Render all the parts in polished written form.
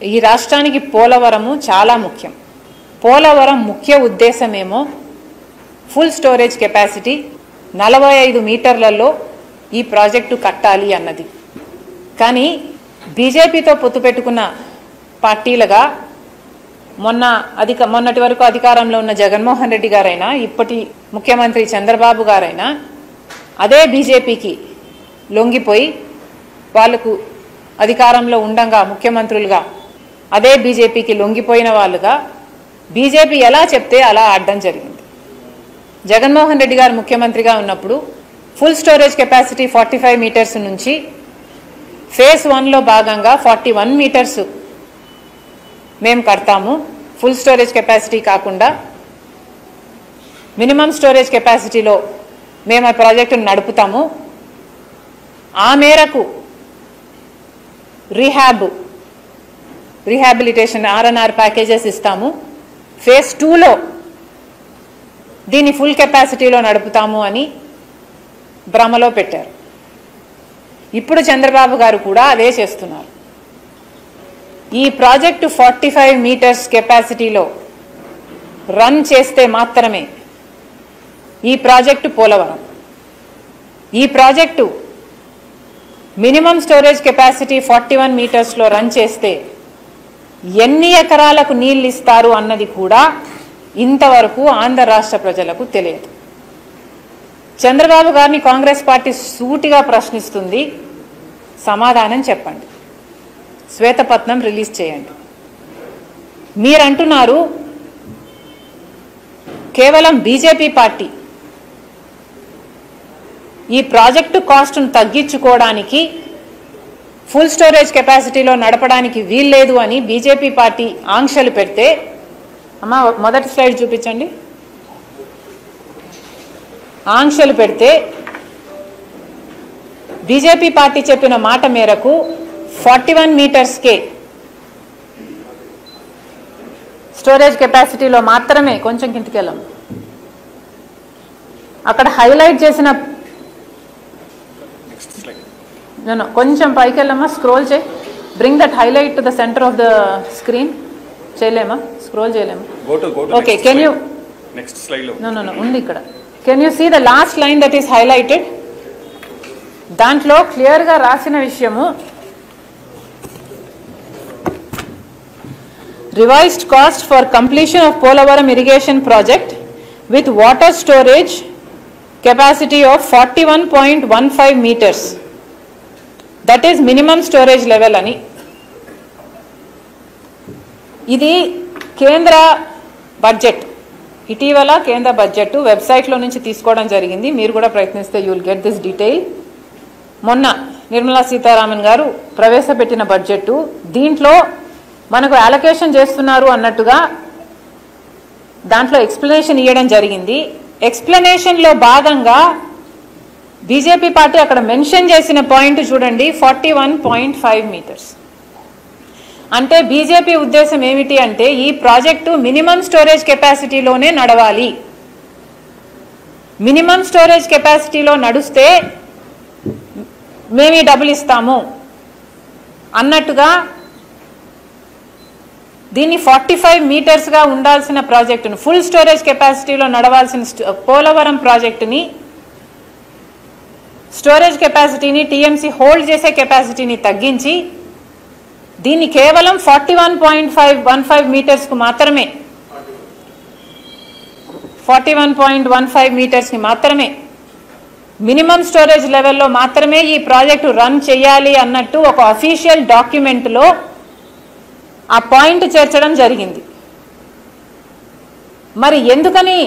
ఈ రాష్ట్రానికి పోలవరము చాలా ముఖ్యం. పోలవరం ముఖ్య ఉద్దేశమేమో ఫుల్ స్టోరేజ్ కెపాసిటీ 45 మీటర్లలో ఈ ప్రాజెక్టు కట్టాలి అన్నది. కానీ బీజేపీతో పొత్తు పెట్టుకున్న పార్టీలుగా మొన్నటి వరకు అధికారంలో ఉన్న జగన్మోహన్ రెడ్డి గారైనా ఇప్పటి ముఖ్యమంత్రి చంద్రబాబు గారైనా అదే బీజేపీకి లొంగిపోయి వాళ్ళకు అధికారంలో ఉండంగా ముఖ్యమంత్రులుగా అదే బీజేపీకి లొంగిపోయిన వాళ్ళుగా బీజేపీ ఎలా చెప్తే అలా ఆడడం జరిగింది. జగన్మోహన్ రెడ్డి గారు ముఖ్యమంత్రిగా ఉన్నప్పుడు ఫుల్ స్టోరేజ్ కెపాసిటీ 45 మీటర్స్ నుంచి ఫేజ్ 1లో భాగంగా 41 మీటర్స్ మేము కడతాము. ఫుల్ స్టోరేజ్ కెపాసిటీ కాకుండా మినిమం స్టోరేజ్ కెపాసిటీలో మేము ఆ ప్రాజెక్టును నడుపుతాము. ఆ మేరకు రీహాబిలిటేషన్ R&R ప్యాకేజెస్ ఇస్తాము. ఫేజ్ 2లో దీన్ని ఫుల్ కెపాసిటీలో నడుపుతాము అని భ్రమలో పెట్టారు. ఇప్పుడు చంద్రబాబు గారు కూడా అదే చేస్తున్నారు. ఈ ప్రాజెక్టు 45 మీటర్స్ కెపాసిటీలో రన్ చేస్తే మాత్రమే ఈ ప్రాజెక్టు పోలవరం. ఈ ప్రాజెక్టు మినిమం స్టోరేజ్ కెపాసిటీ 41 మీటర్స్లో రన్ చేస్తే ఎన్ని ఎకరాలకు నీళ్ళు ఇస్తారు అన్నది కూడా ఇంతవరకు ఆంధ్ర రాష్ట్ర ప్రజలకు తెలియదు. చంద్రబాబు గారిని కాంగ్రెస్ పార్టీ సూటిగా ప్రశ్నిస్తుంది, సమాధానం చెప్పండి, శ్వేతపత్రం రిలీజ్ చేయండి. మీరంటున్నారు కేవలం బీజేపీ పార్టీ ఈ ప్రాజెక్టు కాస్ట్ను తగ్గించుకోవడానికి ఫుల్ స్టోరేజ్ కెపాసిటీలో నడపడానికి వీల్లేదు అని బీజేపీ పార్టీ ఆంక్షలు పెడితే, అమ్మా మొదటి స్లైడ్ చూపించండి. ఆంక్షలు పెడితే బీజేపీ పార్టీ చెప్పిన మాట మేరకు 41 మీటర్స్కే స్టోరేజ్ కెపాసిటీలో మాత్రమే, కొంచెం కిందకి వెళ్ళాం, అక్కడ హైలైట్ చేసిన కొంచెం పైకి వెళ్ళమ్మా, స్క్రోల్ చేయి, bring that highlight to the centre of the screen. చేయలేమా, స్క్రోల్ చేయలేమా? Okay, can you next slide లో నో ఉంది ఇక్కడ. Can you see the last line that is highlighted? దాంట్లో క్లియర్గా రాసిన విషయము, revised cost for completion of Polavaram irrigation project with water storage capacity of 41.15 metres, that is minimum storage level అని. ఇది కేంద్ర బడ్జెట్, ఇటీవల కేంద్ర బడ్జెట్ వెబ్సైట్లో నుంచి తీసుకోవడం జరిగింది. మీరు కూడా ప్రయత్నిస్తే you will get this detail. మొన్న నిర్మలా సీతారామన్ గారు ప్రవేశపెట్టిన బడ్జెట్, దీంట్లో మనకు అలొకేషన్ చేస్తున్నారు అన్నట్టుగా దాంట్లో ఎక్స్ప్లెనేషన్ ఇవ్వడం జరిగింది. ఎక్స్ప్లెనేషన్లో భాగంగా బీజేపీ పార్టీ అక్కడ మెన్షన్ చేసిన పాయింట్ చూడండి, 41.5 మీటర్స్. అంటే బీజేపీ ఉద్దేశం ఏమిటి అంటే ఈ ప్రాజెక్టు మినిమం స్టోరేజ్ కెపాసిటీలోనే నడవాలి. మినిమం స్టోరేజ్ కెపాసిటీలో నడుస్తే మేము డబ్బులు ఇస్తాము అన్నట్టుగా దీన్ని 45 మీటర్స్గా ఉండాల్సిన ప్రాజెక్టును, ఫుల్ స్టోరేజ్ కెపాసిటీలో నడవాల్సిన పోలవరం ప్రాజెక్టుని, స్టోరేజ్ కెపాసిటీని, టీఎంసీ హోల్డ్ చేసే కెపాసిటీని తగ్గించి దీన్ని కేవలం 41.15 మీటర్స్కు మాత్రమే, 41.15 మీటర్స్కి మాత్రమే మినిమం స్టోరేజ్ లెవెల్లో మాత్రమే ఈ ప్రాజెక్టు రన్ చేయాలి అన్నట్టు ఒక అఫీషియల్ డాక్యుమెంట్లో ఆ పాయింట్ చేర్చడం జరిగింది. మరి ఎందుకని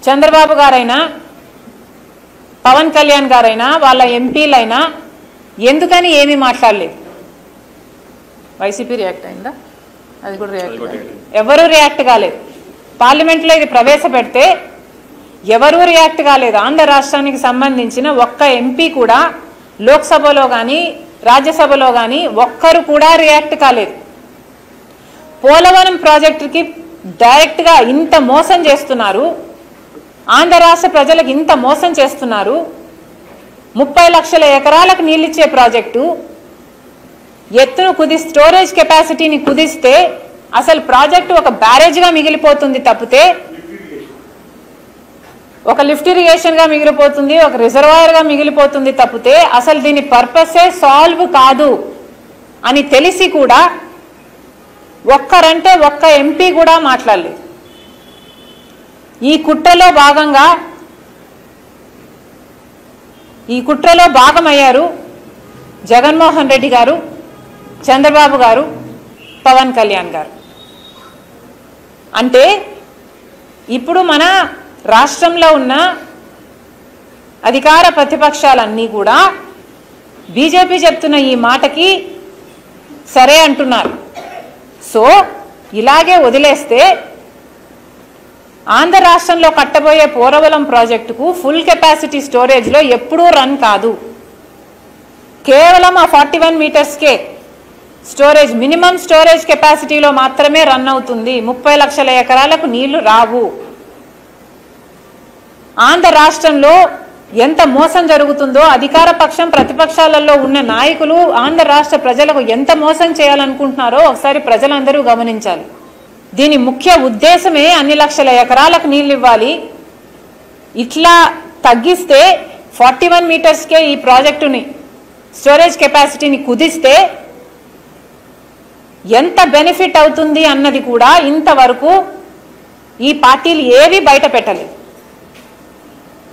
చంద్రబాబు గారైనా పవన్ కళ్యాణ్ గారైనా వాళ్ళ ఎంపీలైనా ఎందుకని ఏమీ మాట్లాడలేదు? వైసీపీ రియాక్ట్ అయిందా? అది కూడా రియాక్ట్ కాలేదు, ఎవరూ రియాక్ట్ కాలేదు. పార్లమెంట్లో ఇది ప్రవేశపెడితే ఎవరూ రియాక్ట్ కాలేదు. ఆంధ్ర రాష్ట్రానికి సంబంధించిన ఒక్క ఎంపీ కూడా లోక్సభలో కానీ రాజ్యసభలో కానీ ఒక్కరు కూడా రియాక్ట్ కాలేదు. పోలవరం ప్రాజెక్టుకి డైరెక్ట్గా ఇంత మోసం చేస్తున్నారు, ఆంధ్ర రాష్ట్ర ప్రజలకు ఇంత మోసం చేస్తున్నారు. 30 లక్షల ఎకరాలకు నీళ్ళిచ్చే ప్రాజెక్టు ఎత్తును స్టోరేజ్ కెపాసిటీని కుదిస్తే అసలు ప్రాజెక్టు ఒక బ్యారేజ్గా మిగిలిపోతుంది తప్పితే, ఒక లిఫ్ట్ ఇరిగేషన్గా మిగిలిపోతుంది, ఒక రిజర్వాయర్గా మిగిలిపోతుంది తప్పితే అసలు దీని పర్పసే సాల్వ్ కాదు అని తెలిసి కూడా ఒక్కరంటే ఒక్క ఎంపీ కూడా మాట్లాడలేదు. ఈ కుట్రలో భాగమయ్యారు జగన్మోహన్ రెడ్డి గారు, చంద్రబాబు గారు, పవన్ కళ్యాణ్ గారు. అంటే ఇప్పుడు మన రాష్ట్రంలో ఉన్న అధికార ప్రతిపక్షాలన్నీ కూడా బీజేపీ చెప్తున్న ఈ మాటకి సరే అంటున్నారు. సో ఇలాగే వదిలేస్తే ఆంధ్ర రాష్ట్రంలో కట్టబోయే పోలవరం ప్రాజెక్టుకు ఫుల్ కెపాసిటీ స్టోరేజ్లో ఎప్పుడూ రన్ కాదు. కేవలం ఆ 41 మీటర్స్కే స్టోరేజ్, మినిమం స్టోరేజ్ కెపాసిటీలో మాత్రమే రన్ అవుతుంది. 30 లక్షల ఎకరాలకు నీళ్లు రావు. ఆంధ్ర రాష్ట్రంలో ఎంత మోసం జరుగుతుందో అధికార పక్షం ప్రతిపక్షాలలో ఉన్న నాయకులు ఆంధ్ర రాష్ట్ర ప్రజలకు ఎంత మోసం చేయాలనుకుంటున్నారో ఒకసారి ప్రజలందరూ గమనించాలి. దీని ముఖ్య ఉద్దేశమే అన్ని లక్షల ఎకరాలకు నీళ్ళు ఇవ్వాలి. ఇట్లా తగ్గిస్తే 41 మీటర్స్కే ఈ ప్రాజెక్టుని స్టోరేజ్ కెపాసిటీని కుదిస్తే ఎంత బెనిఫిట్ అవుతుంది అన్నది కూడా ఇంతవరకు ఈ పార్టీలు ఏవి బయట పెట్టలేదు.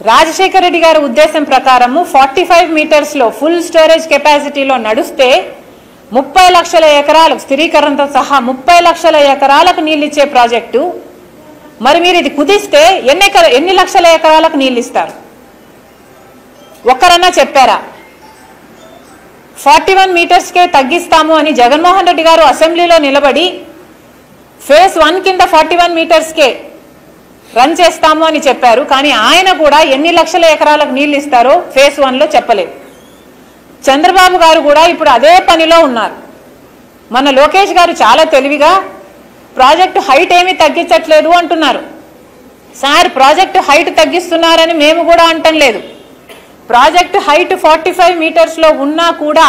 రాజశేఖర రెడ్డి గారి ఉద్దేశం ప్రకారము 45 మీటర్స్లో ఫుల్ స్టోరేజ్ కెపాసిటీలో నడుస్తే 30 లక్షల ఎకరాలకు స్థిరీకరణతో సహా 30 లక్షల ఎకరాలకు నీళ్ళు ఇచ్చే ప్రాజెక్టు. మరి మీరు ఇది కుదిస్తే ఎన్ని లక్షల ఎకరాలకు నీళ్ళు ఇస్తారు? ఒక్కరన్నా చెప్పారా? 41 మీటర్స్కే తగ్గిస్తాము అని జగన్మోహన్ రెడ్డి గారు అసెంబ్లీలో నిలబడి ఫేజ్ 1 కింద 41 మీటర్స్కే రన్ చేస్తాము అని చెప్పారు. కానీ ఆయన కూడా ఎన్ని లక్షల ఎకరాలకు నీళ్ళు ఇస్తారో ఫేజ్ 1లో చెప్పలేదు. చంద్రబాబు గారు కూడా ఇప్పుడు అదే పనిలో ఉన్నారు. మన లోకేష్ గారు చాలా తెలివిగా ప్రాజెక్టు హైట్ ఏమీ తగ్గించట్లేదు అంటున్నారు. సార్, ప్రాజెక్టు హైట్ తగ్గిస్తున్నారని మేము కూడా అంటం లేదు. ప్రాజెక్టు హైట్ 45 మీటర్స్లో ఉన్నా కూడా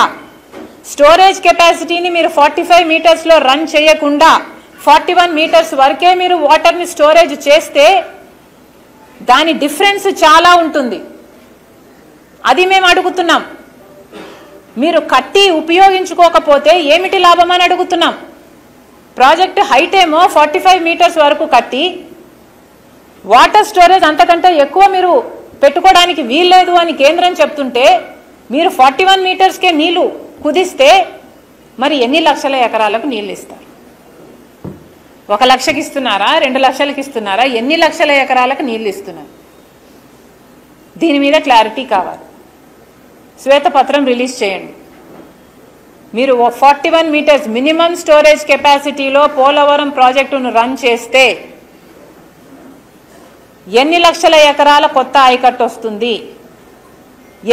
స్టోరేజ్ కెపాసిటీని మీరు 45 మీటర్స్లో రన్ చేయకుండా 41 మీటర్స్ వరకే మీరు వాటర్ని స్టోరేజ్ చేస్తే దాని డిఫరెన్స్ చాలా ఉంటుంది. అది మేము అడుగుతున్నాం. మీరు కట్టి ఉపయోగించుకోకపోతే ఏమిటి లాభం అని అడుగుతున్నాం. ప్రాజెక్టు హైట్ ఏమో 45 మీటర్స్ వరకు కట్టి వాటర్ స్టోరేజ్ అంతకంటే ఎక్కువ మీరు పెట్టుకోవడానికి వీల్లేదు అని కేంద్రం చెప్తుంటే మీరు 41 మీటర్స్కే నీళ్లు కుదిస్తే మరి ఎన్ని లక్షల ఎకరాలకు నీళ్ళు ఇస్తారు? 1 లక్షకి ఇస్తున్నారా? 2 లక్షలకి ఇస్తున్నారా? ఎన్ని లక్షల ఎకరాలకు నీళ్ళు ఇస్తున్నారు? దీని మీద క్లారిటీ కావాలి. శ్వేతపత్రం రిలీజ్ చేయండి. మీరు 41 మీటర్స్ మినిమం స్టోరేజ్ కెపాసిటీలో పోలవరం ప్రాజెక్టును రన్ చేస్తే ఎన్ని లక్షల ఎకరాల కొత్త ఆయకట్టు వస్తుంది?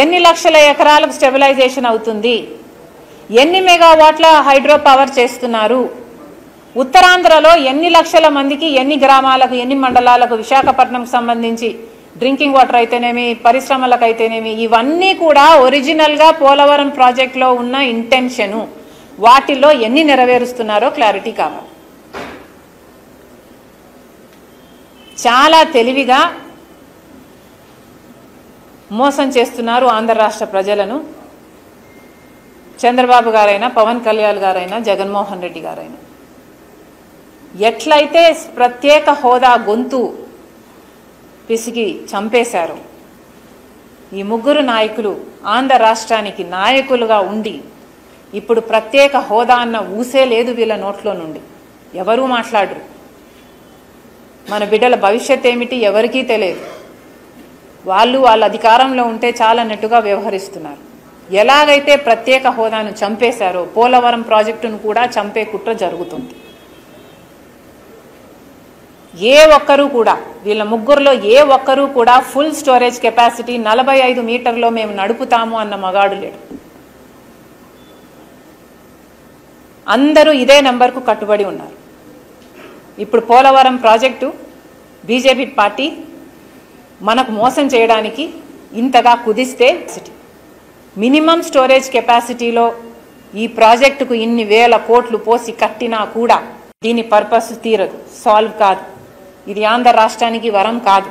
ఎన్ని లక్షల ఎకరాలకు స్టెబిలైజేషన్ అవుతుంది? ఎన్ని మెగావాట్ల హైడ్రో పవర్ చేస్తున్నారు? ఉత్తరాంధ్రలో ఎన్ని లక్షల మందికి, ఎన్ని గ్రామాలకు, ఎన్ని మండలాలకు, విశాఖపట్నంకు సంబంధించి డ్రింకింగ్ వాటర్ అయితేనేమి, పరిశ్రమలకు అయితేనేమి, ఇవన్నీ కూడా ఒరిజినల్గా పోలవరం ప్రాజెక్టులో ఉన్న ఇంటెన్షను. వాటిల్లో ఎన్ని నెరవేరుస్తున్నారో క్లారిటీ కావాలి. చాలా తెలివిగా మోసం చేస్తున్నారు ఆంధ్ర రాష్ట్ర ప్రజలను. చంద్రబాబు గారైనా, పవన్ కళ్యాణ్ గారైనా, జగన్మోహన్ రెడ్డి గారైనా ఎట్లయితే ప్రత్యేక హోదా గొంతు పిసికి చంపేశారు, ఈ ముగ్గురు నాయకులు ఆంధ్ర రాష్ట్రానికి నాయకులుగా ఉండి ఇప్పుడు ప్రత్యేక హోదా అన్న ఊసే లేదు వీళ్ళ నోట్లో నుండి. ఎవరూ మాట్లాడరు. మన బిడ్డల భవిష్యత్ ఏమిటి ఎవరికీ తెలియదు. వాళ్ళ అధికారంలో ఉంటే చాలా నెట్టుగా వ్యవహరిస్తున్నారు. ఎలాగైతే ప్రత్యేక హోదాను చంపేశారో పోలవరం ప్రాజెక్టును కూడా చంపే కుట్ర జరుగుతుంది. ఏ ఒక్కరూ కూడా, వీళ్ళ ముగ్గురులో ఏ ఒక్కరూ కూడా ఫుల్ స్టోరేజ్ కెపాసిటీ 45 మీటర్లో మేము నడుపుతాము అన్న మగాడు లేడు. అందరూ ఇదే నెంబర్కు కట్టుబడి ఉన్నారు. ఇప్పుడు పోలవరం ప్రాజెక్టు బీజేపీ పార్టీ మనకు మోసం చేయడానికి ఇంతగా కుదిస్తే మినిమం స్టోరేజ్ కెపాసిటీలో ఈ ప్రాజెక్టుకు ఇన్ని వేల కోట్లు పోసి కట్టినా కూడా దీని పర్పస్ తీరదు, సాల్వ్ కాదు. ఇది ఆంధ్ర రాష్ట్రానికి వరం కాదు.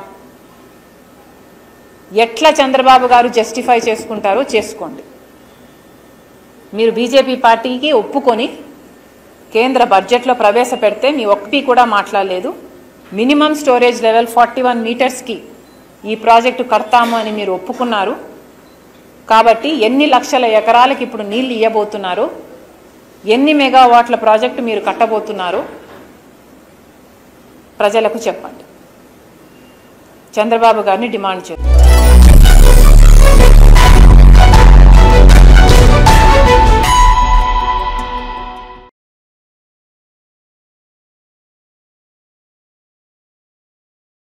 ఎట్లా చంద్రబాబు గారు జస్టిఫై చేసుకుంటారో చేసుకోండి. మీరు బీజేపీ పార్టీకి ఒప్పుకొని కేంద్ర బడ్జెట్లో ప్రవేశపెడితే మీ ఒక్కటి కూడా మాట్లాడలేదు. మినిమం స్టోరేజ్ లెవెల్ 41 మీటర్స్కి ఈ ప్రాజెక్టు కడతాము అని మీరు ఒప్పుకున్నారు. కాబట్టి ఎన్ని లక్షల ఎకరాలకు ఇప్పుడు నీళ్లు ఇవ్వబోతున్నారు, ఎన్ని మెగావాట్ల ప్రాజెక్టు మీరు కట్టబోతున్నారు ప్రజలకు చెప్పండి. చంద్రబాబు గారిని డిమాండ్ చేస్తారు.